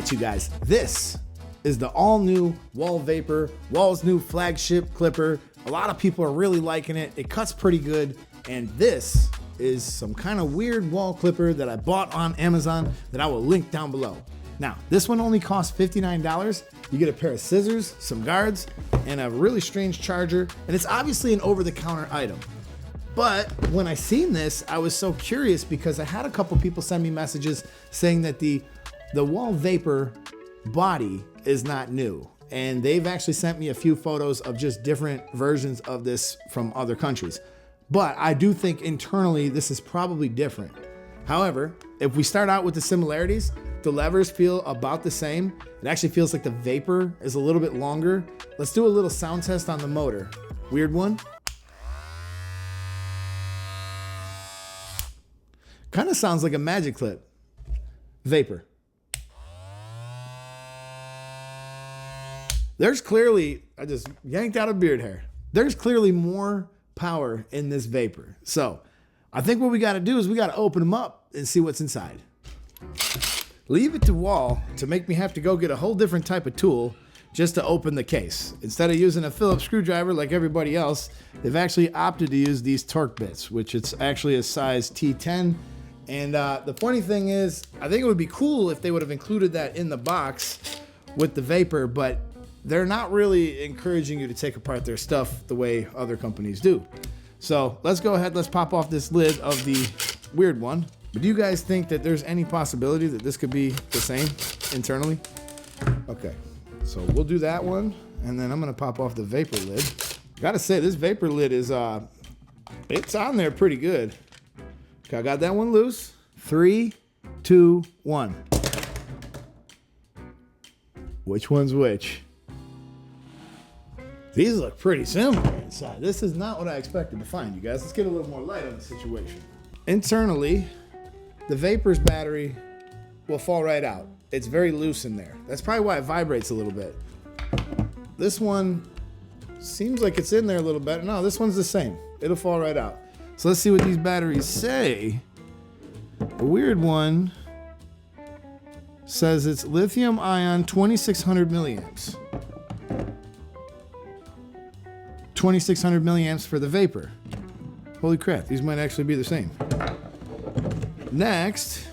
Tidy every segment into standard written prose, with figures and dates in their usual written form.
at you guys. This is the all-new Wahl Vapor, Wahl's new flagship clipper. A lot of people are really liking it. It cuts pretty good, and this is some kind of weird Wahl clipper that I bought on Amazon that I will link down below. Now, this one only costs $59. You get a pair of scissors, some guards, and a really strange charger, and it's obviously an over-the-counter item. But when I seen this, I was so curious because I had a couple people send me messages saying that the Wahl Vapor body is not new. And they've actually sent me a few photos of just different versions of this from other countries. But I do think internally this is probably different. However, if we start out with the similarities, the levers feel about the same. It actually feels like the Vapor is a little bit longer. Let's do a little sound test on the motor. Weird one. Kind of sounds like a Magic Clip. Vapor. There's clearly, I just yanked out a beard hair. There's clearly more power in this Vapor. So I think what we got to do is we got to open them up and see what's inside. Leave it to Wahl to make me have to go get a whole different type of tool just to open the case. Instead of using a Phillips screwdriver like everybody else, they've actually opted to use these torque bits, which it's actually a size T10. And the funny thing is, I think it would be cool if they would have included that in the box with the Vapor, but they're not really encouraging you to take apart their stuff the way other companies do. So let's go ahead, let's pop off this lid of the weird one. But do you guys think that there's any possibility that this could be the same internally? Okay, so we'll do that one, and then I'm gonna pop off the Vapor lid. Gotta say, this Vapor lid is, it's on there pretty good. Okay, I got that one loose. 3, 2, 1. Which one's which? These look pretty similar inside. This is not what I expected to find, you guys. Let's get a little more light on the situation. Internally, the Vapor's battery will fall right out. It's very loose in there. That's probably why it vibrates a little bit. This one seems like it's in there a little bit. No, this one's the same. It'll fall right out. So let's see what these batteries say. A weird one says it's lithium ion 2600 milliamps. 2600 milliamps for the Vapor. Holy crap, these might actually be the same. Next,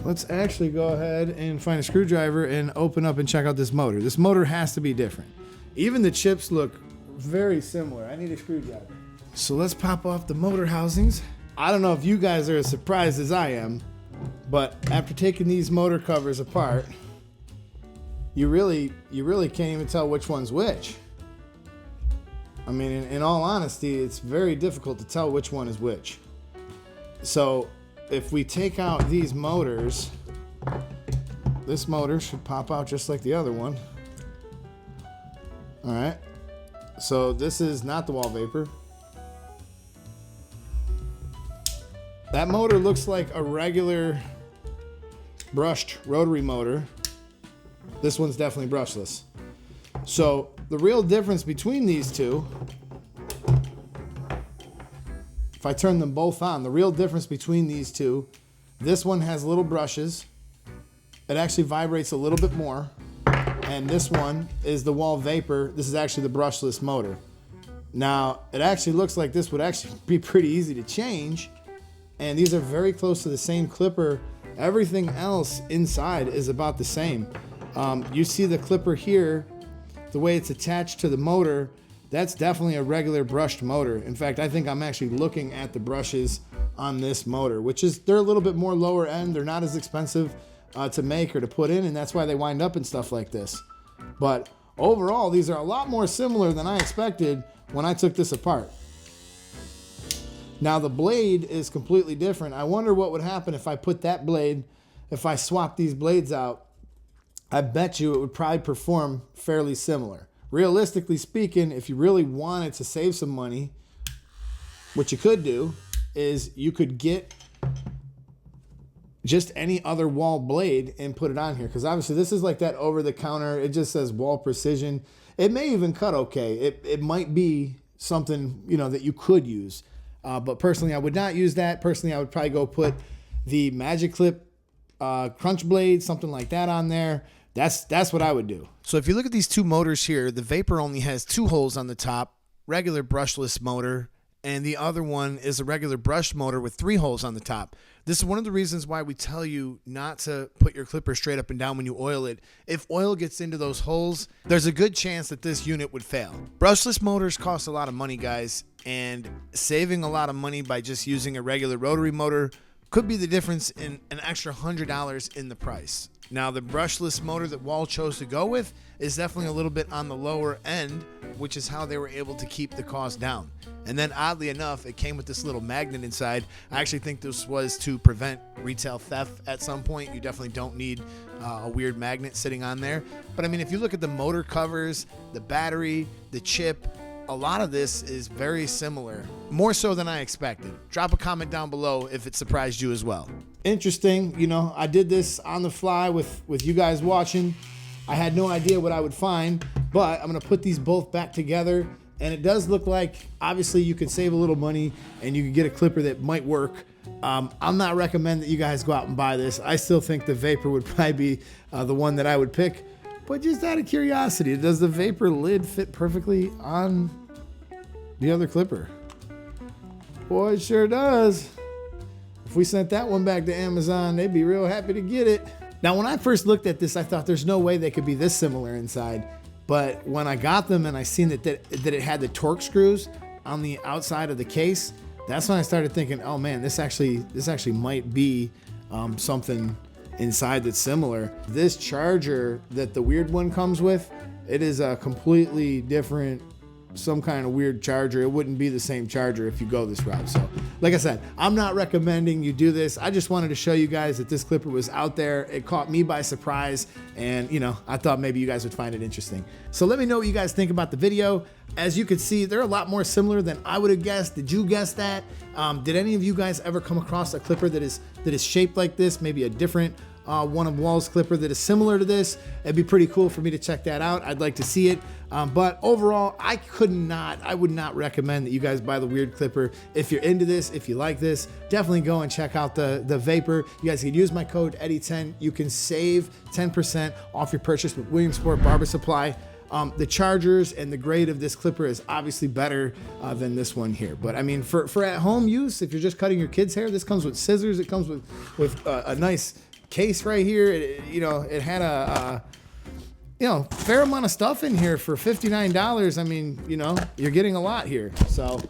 let's actually go ahead and find a screwdriver and open up and check out this motor. This motor has to be different. Even the chips look very similar. I need a screwdriver. So let's pop off the motor housings. I don't know if you guys are as surprised as I am, but after taking these motor covers apart, you really can't even tell which one's which. I mean, in all honesty, it's very difficult to tell which one is which. So if we take out these motors, this motor should pop out just like the other one. All right. So this is not the Wahl Vapor. That motor looks like a regular brushed rotary motor. This one's definitely brushless. So the real difference between these two, if I turn them both on, the real difference between these two, this one has little brushes. It actually vibrates a little bit more. And this one is the Wahl Vapor. This is actually the brushless motor. Now, it actually looks like this would actually be pretty easy to change. And these are very close to the same clipper. Everything else inside is about the same. You see the clipper here, the way it's attached to the motor, that's definitely a regular brushed motor. In fact, I think I'm actually looking at the brushes on this motor, which is, they're a little bit more lower end. They're not as expensive to make or to put in, and that's why they wind up in stuff like this. But overall, these are a lot more similar than I expected when I took this apart. Now the blade is completely different. I wonder what would happen if I put that blade, if I swap these blades out. I bet you it would probably perform fairly similar. Realistically speaking, if you really wanted to save some money, what you could do is you could get just any other Wahl blade and put it on here. Because obviously this is like that over the counter. It just says Wahl Precision. It may even cut okay. It might be something, you know, that you could use. But personally, I would not use that. Personally, I would probably go put the Magic Clip crunch blade, something like that on there. That's what I would do. So if you look at these two motors here, the Vapor only has 2 holes on the top, regular brushless motor, and the other one is a regular brushed motor with 3 holes on the top. This is one of the reasons why we tell you not to put your clipper straight up and down when you oil it. If oil gets into those holes, there's a good chance that this unit would fail. Brushless motors cost a lot of money, guys, and saving a lot of money by just using a regular rotary motor could be the difference in an extra $100 in the price. Now, the brushless motor that Wahl chose to go with is definitely a little bit on the lower end, which is how they were able to keep the cost down. And then oddly enough, it came with this little magnet inside. I actually think this was to prevent retail theft at some point. You definitely don't need a weird magnet sitting on there. But I mean, if you look at the motor covers, the battery, the chip, a lot of this is very similar, more so than I expected. Drop a comment down below if it surprised you as well. Interesting, you know, I did this on the fly with you guys watching. I had no idea what I would find, but I'm gonna put these both back together, and it does look like, obviously, you could save a little money and you could get a clipper that might work. I'm not recommending that you guys go out and buy this. I still think the Vapor would probably be the one that I would pick. But just out of curiosity, does the Vapor lid fit perfectly on the other clipper? Boy, it sure does. If we sent that one back to Amazon, they'd be real happy to get it. Now, when I first looked at this, I thought there's no way they could be this similar inside. But when I got them and I seen that it had the torque screws on the outside of the case, that's when I started thinking, oh man, this actually might be something inside that's similar. This charger that the weird one comes with, it is a completely different, some kind of weird charger. It wouldn't be the same charger if you go this route. So like I said, I'm not recommending you do this. I just wanted to show you guys that this clipper was out there. It caught me by surprise, and you know, I thought maybe you guys would find it interesting. So let me know what you guys think about the video. As you can see, they're a lot more similar than I would have guessed. Did you guess that? Did any of you guys ever come across a clipper that is shaped like this? Maybe a different one of Wahl's clipper that is similar to this? It'd be pretty cool for me to check that out. I'd like to see it. But overall, I would not recommend that you guys buy the weird clipper. If you're into this, if you like this, definitely go and check out the Vapor. You guys can use my code Eddie10. You can save 10% off your purchase with Williamsport Barber Supply. The chargers and the grade of this clipper is obviously better than this one here. But I mean, for at home use, if you're just cutting your kids' hair, this comes with scissors. It comes with a nice case right here. It had a fair amount of stuff in here for $59. I mean, you're getting a lot here. So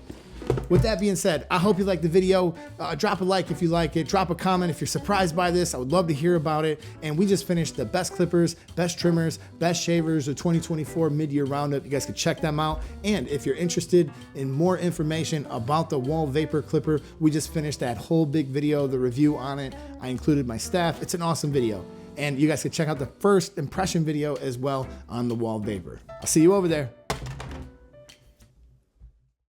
with that being said, I hope you liked the video. Drop a like if you like it. Drop a comment if you're surprised by this. I would love to hear about it. And we just finished the best clippers, best trimmers, best shavers of 2024 mid-year roundup. You guys can check them out. And if you're interested in more information about the Wahl Vapor clipper, we just finished that whole big video, the review on it. I included my staff. It's an awesome video. And you guys can check out the first impression video as well on the Wahl Vapor. I'll see you over there.